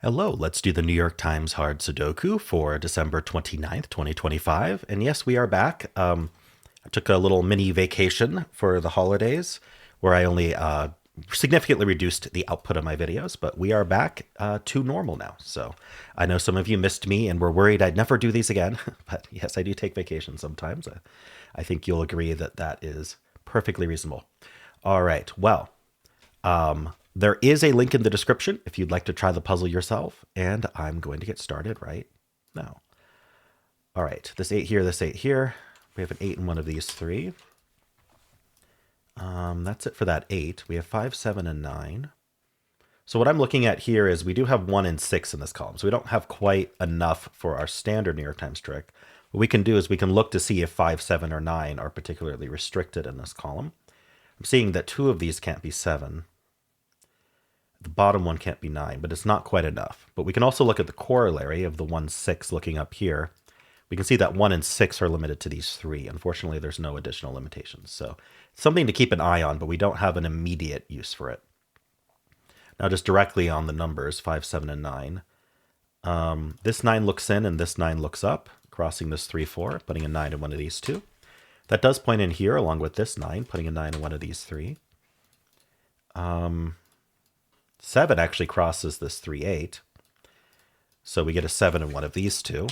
Hello, let's do the New York Times Hard Sudoku for December 29th, 2025. And yes, we are back. I took a little mini vacation for the holidays where I only significantly reduced the output of my videos, but we are back to normal now. So I know some of you missed me and were worried I'd never do these again, but yes, I do take vacations sometimes. I think you'll agree that that is perfectly reasonable. All right, well, there is a link in the description if you'd like to try the puzzle yourself, and I'm going to get started right now. All right, this 8 here, this 8 here. We have an 8 in one of these three. That's it for that 8. We have 5, 7, and 9. So what I'm looking at here is we do have 1 and 6 in this column, so we don't have quite enough for our standard New York Times trick. What we can do is we can look to see if 5, 7, or 9 are particularly restricted in this column. I'm seeing that 2 of these can't be 7. The bottom one can't be 9, but it's not quite enough. But we can also look at the corollary of the 1, 6 looking up here. We can see that 1 and 6 are limited to these 3. Unfortunately, there's no additional limitations. So it's something to keep an eye on, but we don't have an immediate use for it. Now just directly on the numbers, 5, 7, and 9. This 9 looks in and this 9 looks up, crossing this 3, 4, putting a 9 in one of these two. That does point in here along with this 9, putting a 9 in one of these three. 7 actually crosses this 3, 8. So we get a 7 in one of these two.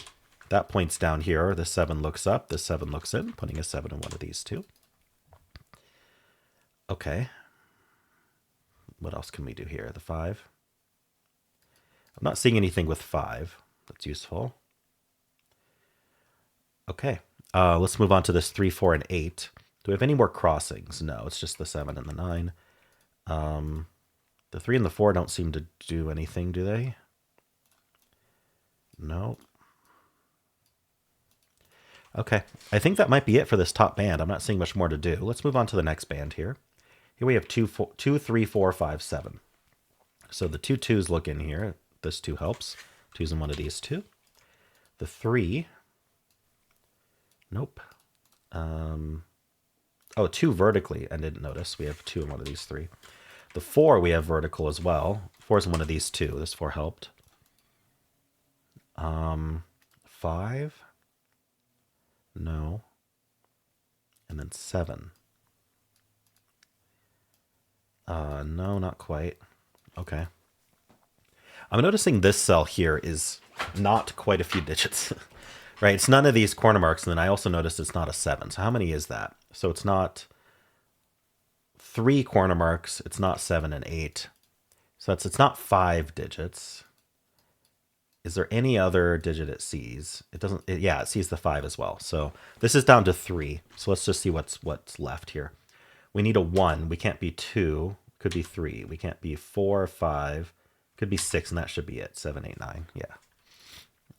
That points down here. The 7 looks up. The 7 looks in, putting a 7 in one of these two. Okay. What else can we do here? The 5. I'm not seeing anything with 5 that's useful. Okay. Let's move on to this 3, 4, and 8. Do we have any more crossings? No, it's just the 7 and the 9. The 3 and the 4 don't seem to do anything, do they? No. Okay, I think that might be it for this top band. I'm not seeing much more to do. Let's move on to the next band here. Here we have 2, 3, 4, 5, 7. So the 2 2s look in here. This 2 helps. 2's in one of these two. The 3. Nope. Oh, 2 vertically. I didn't notice. We have 2 in one of these three. The 4 we have vertical as well. 4 is in one of these two. This 4 helped. 5. No. And then 7. No, not quite. Okay. I'm noticing this cell here is not quite a few digits. Right? It's none of these corner marks, and then I also noticed it's not a 7. So how many is that? So it's not 3 corner marks. It's not 7 and 8. So it's not 5 digits. Is there any other digit it sees? It doesn't. Yeah, it sees the 5 as well. So this is down to 3. So let's just see what's left here. We need a 1. We can't be 2. Could be 3. We can't be 4, 5. Could be 6, and that should be it. 7, 8, 9. Yeah.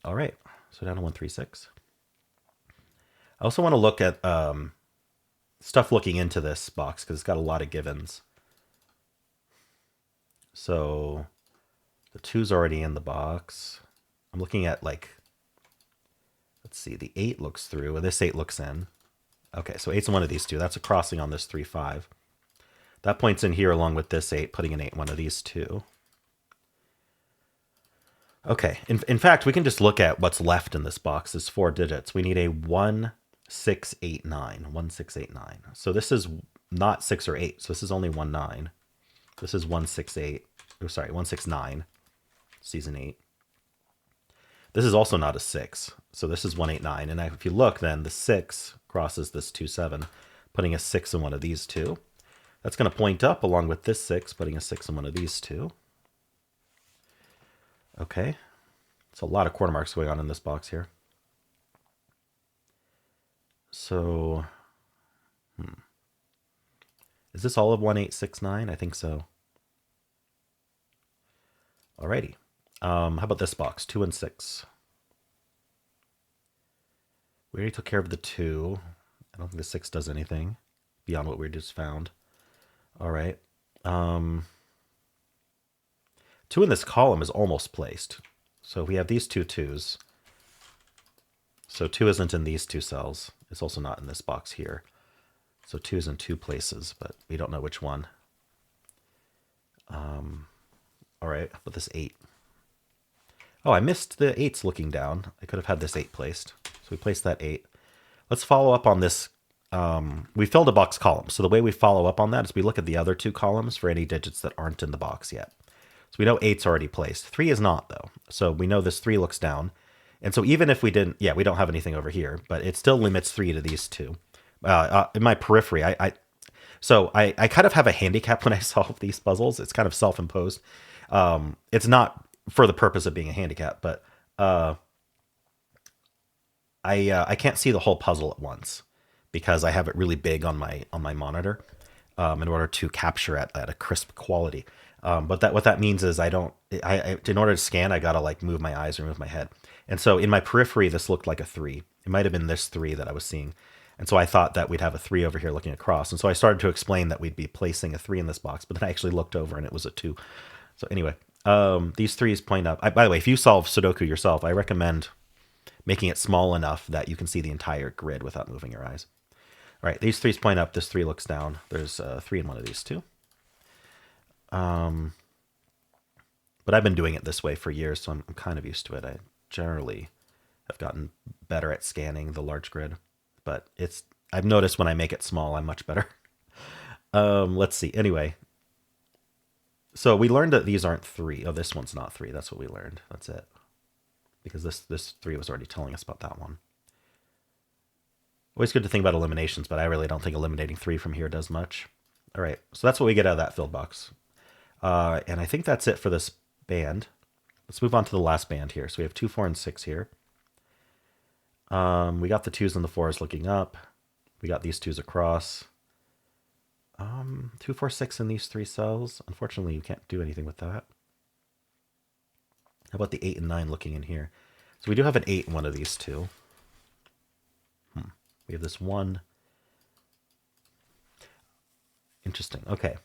All right. So down to 1, 3, 6. I also want to look at stuff looking into this box because it's got a lot of givens. So the 2's already in the box. I'm looking at let's see, the 8 looks through, and this 8 looks in. Okay, so 8's in one of these two. That's a crossing on this 3, 5. That points in here along with this 8, putting an 8 in one of these two. Okay, in fact, we can just look at what's left in this box. There's 4 digits. We need a 1, 6, 8, 9. 1, 6, 8, 9. So this is not 6 or 8. So this is only 1, 9. This is 1, 6, 8. Oh, sorry, 1, 6, 9. Season 8. This is also not a 6. So this is 1, 8, 9. And if you look, then the 6 crosses this 2, 7, putting a 6 in one of these two. That's going to point up along with this 6, putting a 6 in one of these two. Okay. It's a lot of corner marks going on in this box here. So, is this all of 1, 8, 6, 9? I think so. Alrighty. How about this box? 2 and 6. We already took care of the 2. I don't think the 6 does anything beyond what we just found. All right. 2 in this column is almost placed. So we have these 2 2's. So 2 isn't in these 2 cells. It's also not in this box here. So 2 is in 2 places, but we don't know which one. All right, how about this 8? Oh, I missed the 8s looking down. I could have had this 8 placed. So we placed that 8. Let's follow up on this. We filled a box column. So the way we follow up on that is we look at the other 2 columns for any digits that aren't in the box yet. So we know 8's already placed. 3 is not, though. So we know this 3 looks down. And so even if we didn't, yeah, we don't have anything over here, but it still limits 3 to these 2. In my periphery, I kind of have a handicap when I solve these puzzles. It's kind of self-imposed. It's not for the purpose of being a handicap, but I can't see the whole puzzle at once because I have it really big on my monitor in order to capture at a crisp quality. But what that means is in order to scan, I gotta like move my eyes or move my head. And so in my periphery, this looked like a 3. It might have been this 3 that I was seeing. And so I thought that we'd have a 3 over here looking across. And so I started to explain that we'd be placing a 3 in this box, but then I actually looked over and it was a 2. So anyway, these 3s point up. By the way, if you solve Sudoku yourself, I recommend making it small enough that you can see the entire grid without moving your eyes. All right, these 3s point up. This 3 looks down. There's 3 in one of these 2. But I've been doing it this way for years, so I'm kind of used to it. I generally have gotten better at scanning the large grid, but I've noticed when I make it small, I'm much better. Let's see. Anyway, so we learned that these aren't 3. Oh, this one's not 3. That's what we learned. That's it. Because this 3 was already telling us about that one. Always good to think about eliminations, but I really don't think eliminating 3 from here does much. All right, so that's what we get out of that filled box. And I think that's it for this band. Let's move on to the last band here. So we have 2, 4, and 6 here. We got the 2s and the 4s looking up. We got these 2s across. 2, 4, 6 in these 3 cells. Unfortunately, you can't do anything with that. How about the 8 and 9 looking in here? So we do have an 8 in one of these 2. We have this 1. Interesting. Okay.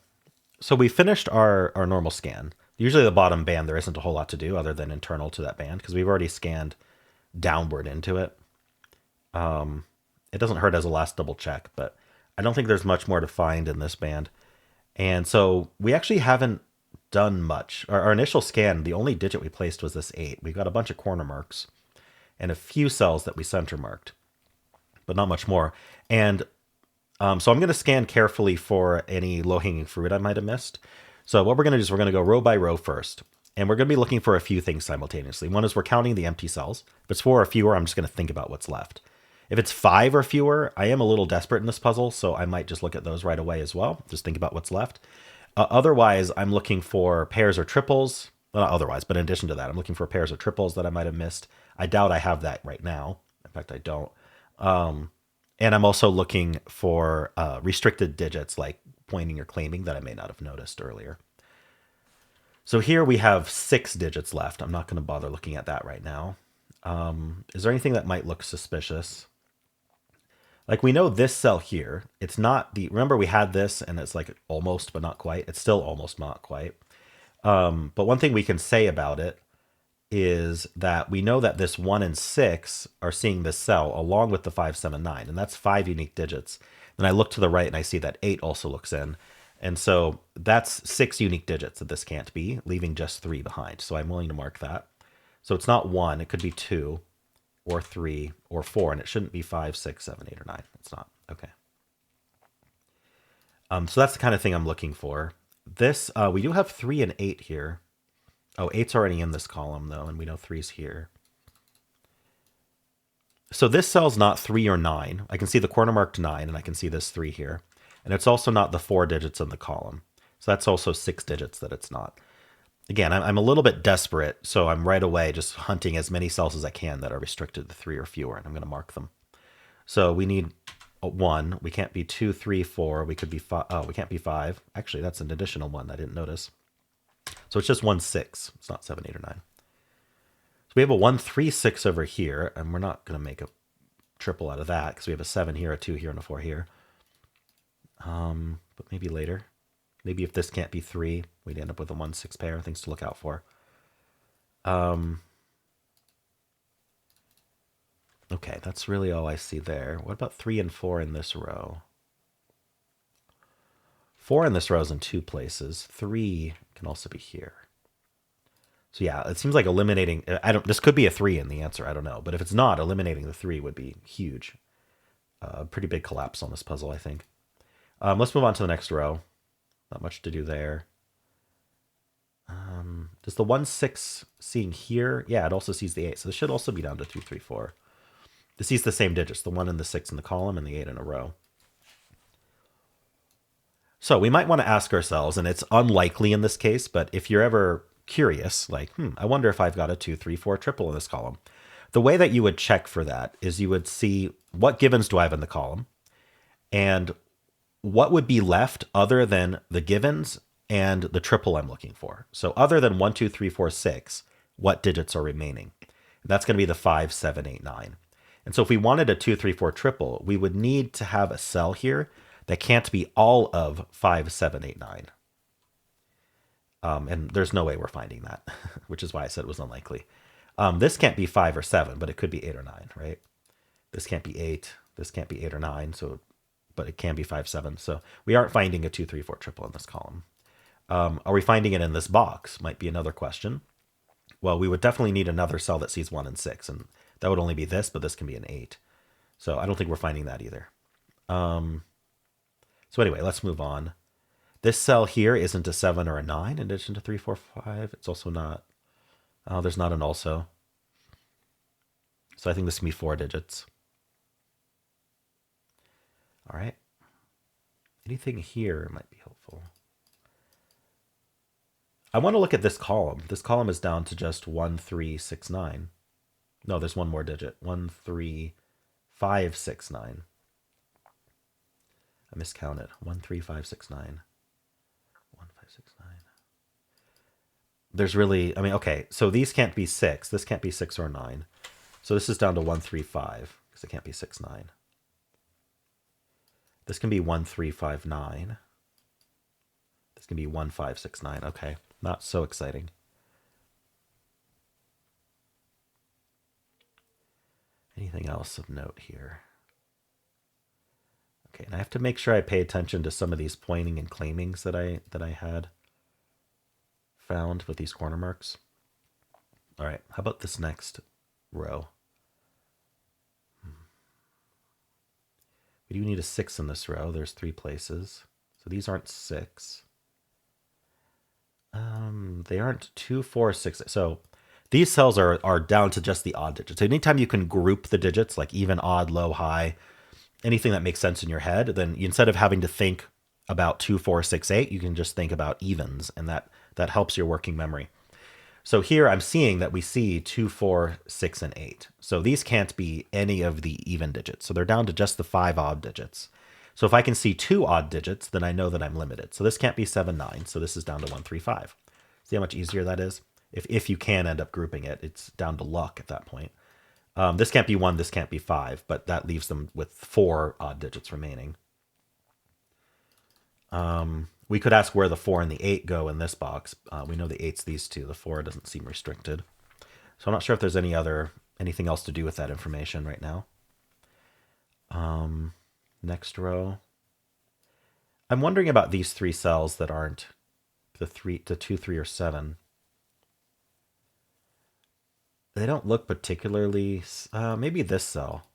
So we finished our normal scan. Usually the bottom band, there isn't a whole lot to do other than internal to that band because we've already scanned downward into it. It doesn't hurt as a last double check, but I don't think there's much more to find in this band. And so we actually haven't done much. Our initial scan, the only digit we placed was this 8. We got a bunch of corner marks and a few cells that we center marked, but not much more. And so I'm going to scan carefully for any low-hanging fruit I might have missed. So what we're going to do is we're going to go row by row first. And we're going to be looking for a few things simultaneously. One is we're counting the empty cells. If it's 4 or fewer, I'm just going to think about what's left. If it's 5 or fewer, I am a little desperate in this puzzle, so I might just look at those right away as well. Just think about what's left. Otherwise, I'm looking for pairs or triples. Well, not otherwise, but in addition to that, I'm looking for pairs or triples that I might have missed. I doubt I have that right now. In fact, I don't. And I'm also looking for restricted digits like pointing or claiming that I may not have noticed earlier. So here we have 6 digits left. I'm not going to bother looking at that right now. Is there anything that might look suspicious? Like we know this cell here, it's not the, remember we had this and it's like almost but not quite. It's still almost not quite. But one thing we can say about it is that we know that this 1 and 6 are seeing this cell along with the 5, 7, 9, and that's 5 unique digits. Then I look to the right and I see that 8 also looks in. And so that's 6 unique digits that this can't be, leaving just 3 behind. So I'm willing to mark that. So it's not 1, it could be 2 or 3 or 4, and it shouldn't be 5, 6, 7, 8, or 9. It's not. Okay. So that's the kind of thing I'm looking for. This, we do have 3 and 8 here. Oh, 8's already in this column, though, and we know 3's here. So this cell's not 3 or 9. I can see the corner marked 9, and I can see this 3 here. And it's also not the 4 digits in the column. So that's also 6 digits that it's not. Again, I'm a little bit desperate, so I'm right away just hunting as many cells as I can that are restricted to 3 or fewer, and I'm going to mark them. So we need 1. We can't be 2, 3, 4. We could be 5. Oh, we can't be 5. Actually, that's an additional 1. I didn't notice. So it's just 1, 6. It's not 7, 8, or 9. So we have a 1, 3, 6 over here, and we're not going to make a triple out of that because we have a 7 here, a 2 here, and a 4 here. But maybe later. Maybe if this can't be 3, we'd end up with a 1, 6 pair. Things to look out for. Okay, that's really all I see there. What about 3 and 4 in this row? 4 in this row is in 2 places. 3 can also be here. So yeah, it seems like eliminating, this could be a 3 in the answer, I don't know. But if it's not, eliminating the 3 would be huge. Pretty big collapse on this puzzle, I think. Let's move on to the next row. Not much to do there. Does the 1, 6 seeing here? Yeah, it also sees the 8. So this should also be down to 2, 3, 4. This sees the same digits, the 1 and the 6 in the column and the 8 in a row. So we might want to ask ourselves, and it's unlikely in this case, but if you're ever curious, like, I wonder if I've got a 2, 3, 4 triple in this column. The way that you would check for that is you would see what givens do I have in the column and what would be left other than the givens and the triple I'm looking for. So other than 1, 2, 3, 4, 6, what digits are remaining? That's going to be the 5, 7, 8, 9. And so if we wanted a 2, 3, 4 triple, we would need to have a cell here that can't be all of 5, 7, 8, 9. And there's no way we're finding that, which is why I said it was unlikely. This can't be 5 or 7, but it could be 8 or 9, right? This can't be 8. This can't be 8 or 9, but it can be 5, 7. So we aren't finding a 2, 3, 4 triple in this column. Are we finding it in this box? Might be another question. Well, we would definitely need another cell that sees 1 and 6, and that would only be this, but this can be an 8. So I don't think we're finding that either. So anyway, let's move on. This cell here isn't a 7 or a 9 in addition to 3, 4, 5. It's also not. Oh, there's not an also. So I think this can be 4 digits. All right. Anything here might be helpful. I want to look at this column. This column is down to just 1, 3, 6, 9. No, there's one more digit. 1, 3, 5, 6, 9. I miscounted. 1, 3, 5, 6, 9. 1, 5, 6, 9. There's really, okay, so these can't be 6. This can't be 6 or 9. So this is down to 1, 3, 5, because it can't be 6, 9. This can be 1, 3, 5, 9. This can be 1, 5, 6, 9. Okay, not so exciting. Anything else of note here? Okay, and I have to make sure I pay attention to some of these pointing and claimings that I had found with these corner marks. All right, how about this next row? We do need a 6 in this row. There's 3 places. So these aren't 6. They aren't 2, 4, 6. So these cells are down to just the odd digits. So anytime you can group the digits, like even, odd, low, high, anything that makes sense in your head, then instead of having to think about 2, 4, 6, 8, you can just think about evens, and that helps your working memory. So here I'm seeing that we see 2, 4, 6, and 8. So these can't be any of the even digits. So they're down to just the 5 odd digits. So if I can see 2 odd digits, then I know that I'm limited. So this can't be 7, 9. So this is down to 1, 3, 5. See how much easier that is? If you can end up grouping it, it's down to luck at that point. This can't be 1, this can't be 5, but that leaves them with 4 odd digits remaining. We could ask where the 4 and the 8 go in this box. We know the 8's these two. The 4 doesn't seem restricted. So I'm not sure if there's anything else to do with that information right now. Next row. I'm wondering about these 3 cells that aren't the 2, 3, or 7. They don't look particularly... maybe this cell.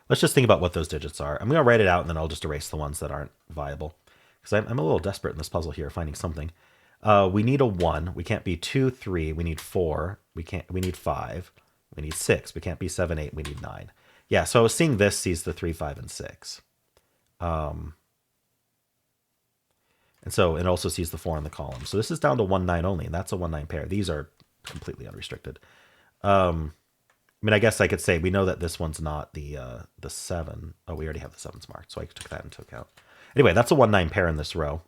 Let's just think about what those digits are. I'm going to write it out, and then I'll just erase the ones that aren't viable. Because I'm a little desperate in this puzzle here, finding something. We need a 1. We can't be 2, 3. We need 4. We need 5. We need 6. We can't be 7, 8. We need 9. Yeah, so I was seeing this sees the 3, 5, and 6. And so it also sees the 4 in the column. So this is down to 1, 9 only, and that's a 1, 9 pair. These are completely unrestricted. I guess I could say we know that this one's not the 7. Oh, we already have the 7s marked, so I took that into account. Anyway, that's a 1, 9 pair in this row.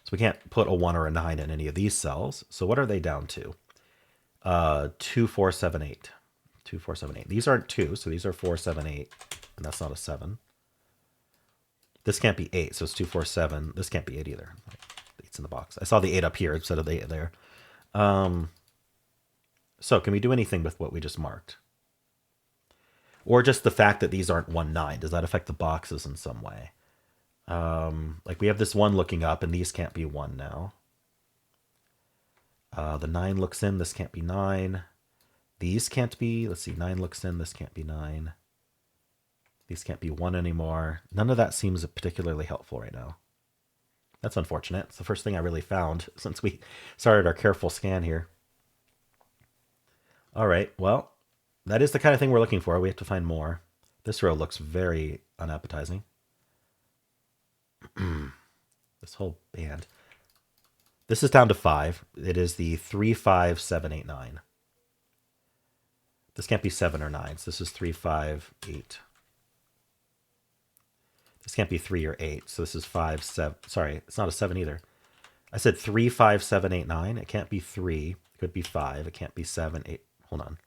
So we can't put a 1 or a 9 in any of these cells. So what are they down to? 2, 4, 7, 8. 2, 4, 7, 8. These aren't 2, so these are 4, 7, 8. And that's not a 7. This can't be 8, so it's 2, 4, 7. This can't be 8 either. 8's in the box. I saw the 8 up here instead of the 8 there. So can we do anything with what we just marked? Or just the fact that these aren't 1, 9. Does that affect the boxes in some way? Like we have this 1 looking up, and these can't be 1 now. The 9 looks in. This can't be 9. These can't be. Let's see. 9 looks in. This can't be 9. These can't be 1 anymore. None of that seems particularly helpful right now. That's unfortunate. It's the first thing I really found since we started our careful scan here. All right. Well, that is the kind of thing we're looking for. We have to find more. This row looks very unappetizing. This whole band. This is down to 5. It is the 3, 5, 7, 8, 9. This can't be 7 or 9. So this is 3, 5, 8. This can't be 3 or 8. So this is 5, 7. Sorry, it's not a 7 either. I said 3, 5, 7, 8, 9. It can't be 3. It could be 5. It can't be 7, 8. Hold on.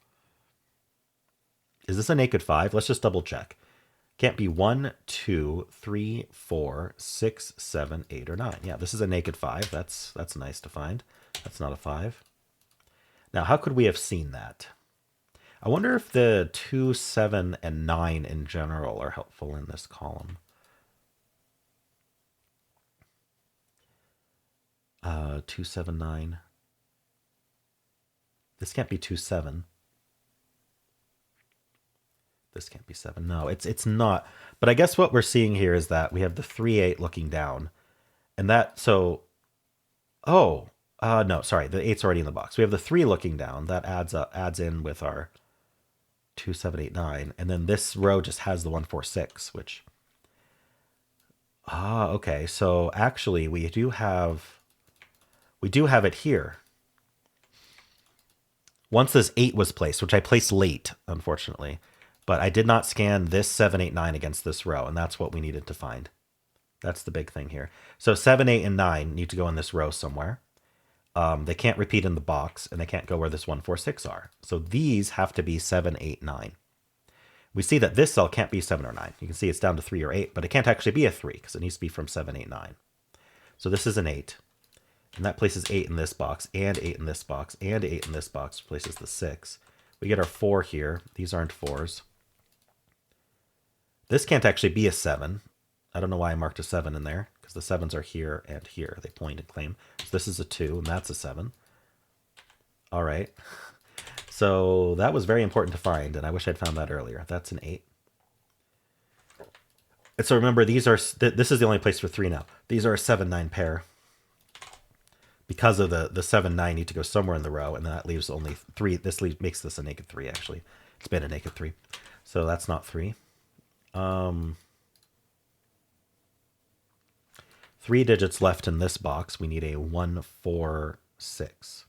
Is this a naked 5? Let's just double check. Can't be 1, 2, 3, 4, 6, 7, 8, or 9. Yeah, this is a naked 5. That's nice to find. That's not a 5. Now, how could we have seen that? I wonder if the 2, 7, and 9 in general are helpful in this column. 2, 7, 9. This can't be 2, 7. This can't be 7. No, it's not. But I guess what we're seeing here is that we have the 3, 8 looking down. And that, so, oh, no, sorry, the 8's already in the box. We have the 3 looking down. That adds in with our 2, 7, 8, 9. And then this row just has the 1, 4, 6, which, okay. So actually we do have it here. Once this 8 was placed, which I placed late, unfortunately. But I did not scan this 7, 8, 9 against this row, and that's what we needed to find. That's the big thing here. So 7, 8, and 9 need to go in this row somewhere. They can't repeat in the box, and they can't go where this 1, 4, 6 are. So these have to be 7, 8, 9. We see that this cell can't be 7 or 9. You can see it's down to 3 or 8, but it can't actually be a 3 because it needs to be from 7, 8, 9. So this is an 8. And that places 8 in this box, and 8 in this box, and 8 in this box, places the 6. We get our 4 here. These aren't 4s. This can't actually be a 7. I don't know why I marked a 7 in there, because the 7s are here and here. They point and claim. So this is a 2, and that's a 7. All right. So that was very important to find, and I wish I'd found that earlier. That's an 8. And so remember, these are this is the only place for 3 now. These are a 7, 9 pair. Because of the 7, 9 need to go somewhere in the row, and that leaves only 3. This makes this a naked 3, actually. It's been a naked 3. So that's not 3. 3 digits left in this box. We need a 1, 4, 6.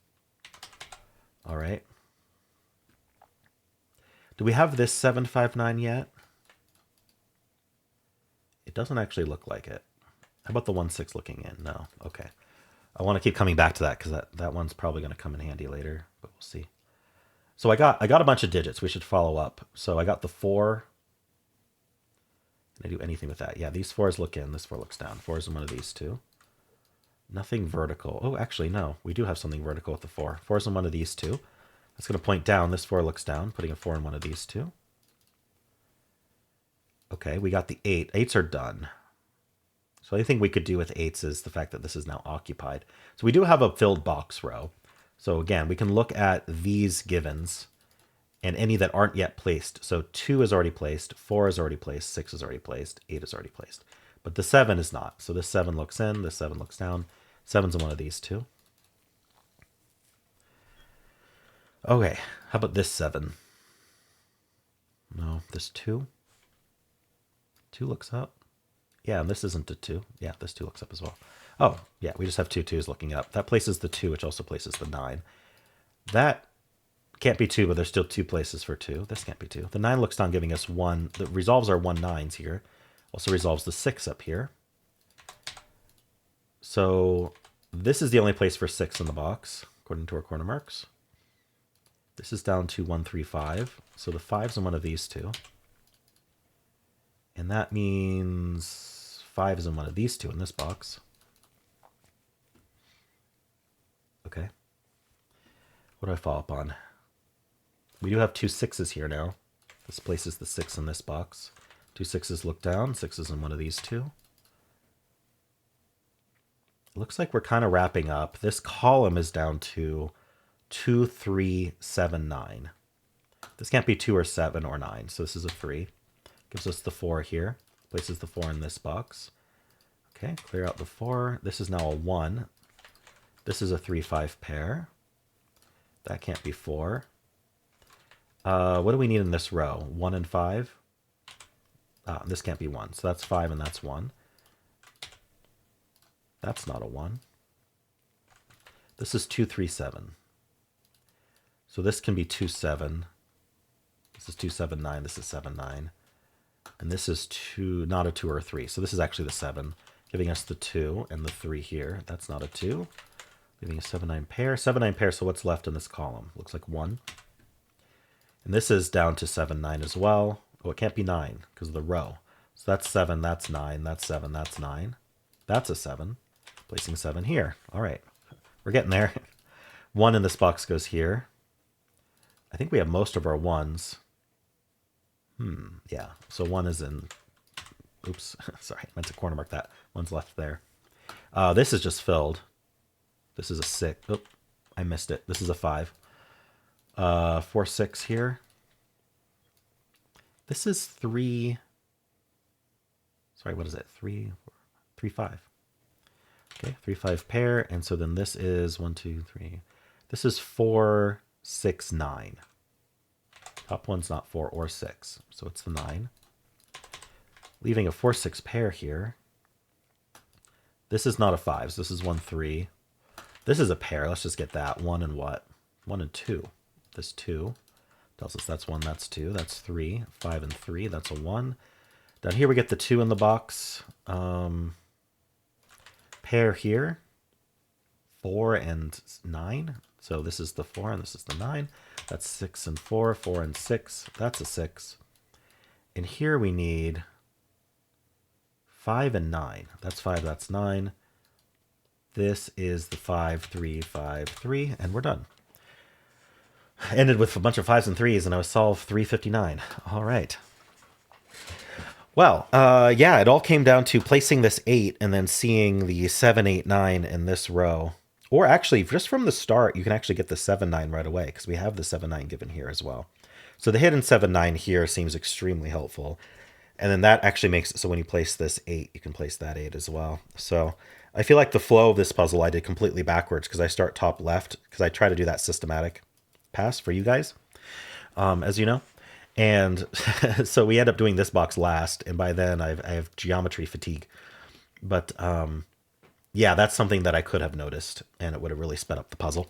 All right. Do we have this 7, 5, 9 yet? It doesn't actually look like it. How about the 1, 6 looking in? No. Okay. I want to keep coming back to that because that one's probably going to come in handy later, but we'll see. So I got a bunch of digits. We should follow up. So I got the 4. Can I do anything with that? Yeah, these 4s look in. This 4 looks down. 4's in one of these two. Nothing vertical. Oh, actually, no. We do have something vertical with the 4. 4's in one of these two. That's going to point down. This 4 looks down, putting a 4 in one of these two. Okay, we got the 8. 8s are done. So the only thing we could do with 8s is the fact that this is now occupied. So we do have a filled box row. So again, we can look at these givens and any that aren't yet placed. So 2 is already placed, 4 is already placed, 6 is already placed, 8 is already placed. But the 7 is not. So this 7 looks in, this 7 looks down. 7's in one of these two. Okay, how about this 7? No, this 2. 2 looks up. Yeah, and this isn't a 2. Yeah, this 2 looks up as well. Oh, yeah, we just have 2 2s looking up. That places the 2, which also places the 9. That can't be 2, but there's still 2 places for 2. This can't be 2. The 9 looks down, giving us 1. The resolves are 1 9s here. Also resolves the 6 up here. So this is the only place for 6 in the box, according to our corner marks. This is down to 1, 3, 5. So the 5's in one of these two. And that means 5 is in one of these two in this box. Okay. What do I follow up on? We do have 2 6s here now. This places the 6 in this box. 2 6s look down. 6 is in one of these two. It looks like we're kind of wrapping up. This column is down to 2, 3, 7, 9. This can't be 2 or 7 or 9, so this is a 3. Gives us the 4 here. Places the 4 in this box. Okay, clear out the 4. This is now a 1. This is a 3, 5 pair. That can't be 4. What do we need in this row? 1 and 5? This can't be 1, so that's 5 and that's 1. That's not a 1. This is 2, 3, 7. So this can be 2, 7. This is 2, 7, 9. This is 7, 9. And this is 2, not a 2 or a 3. So this is actually the 7, giving us the 2 and the 3 here. That's not a 2. Leaving a 7, 9 pair. 7, 9 pair, so what's left in this column? Looks like 1. And this is down to 7, 9 as well. Oh, it can't be 9 because of the row. So that's 7, that's 9, that's 7, that's 9. That's a 7. Placing 7 here. All right, we're getting there. 1 in this box goes here. I think we have most of our 1s. Yeah, so 1 is in... Oops, sorry, I meant to corner mark that. 1's left there. This is just filled. This is a 6. Oh, I missed it. This is a 5. 4, 6 here. This is 3... Sorry, what is it? 3, 3, 5. Okay, 3, 5 pair. And so then this is 1, 2, 3. This is 4, 6, 9. Top one's not 4 or 6, so it's the 9. Leaving a 4, 6 pair here. This is not a 5, so this is 1, 3. This is a pair. Let's just get that. 1 and what? 1 and 2. This 2 tells us that's 1, that's 2, that's 3. 5 and 3, that's a 1. Down here we get the 2 in the box. Pair here. 4 and 9. So this is the 4 and this is the 9. That's 6 and 4, 4 and 6. That's a 6. And here we need 5 and 9. That's 5, that's 9. This is the 5, 3, 5, 3, and we're done. Ended with a bunch of 5s and 3s, and I was solved 359. All right. Well, yeah, it all came down to placing this 8 and then seeing the 7, 8, 9 in this row. Or actually, just from the start, you can actually get the 7, 9 right away because we have the 7, 9 given here as well. So the hidden 7, 9 here seems extremely helpful. And then that actually makes it so when you place this 8, you can place that 8 as well. So I feel like the flow of this puzzle I did completely backwards because I start top left because I try to do that systematic pass for you guys, as you know. And so we end up doing this box last, and by then I have geometry fatigue. But yeah, that's something that I could have noticed, and it would have really sped up the puzzle.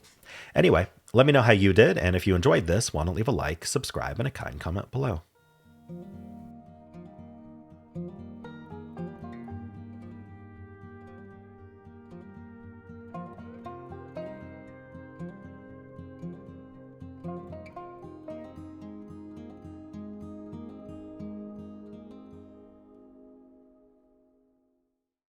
Anyway, let me know how you did, and if you enjoyed this, why don't leave a like, subscribe, and a kind comment below.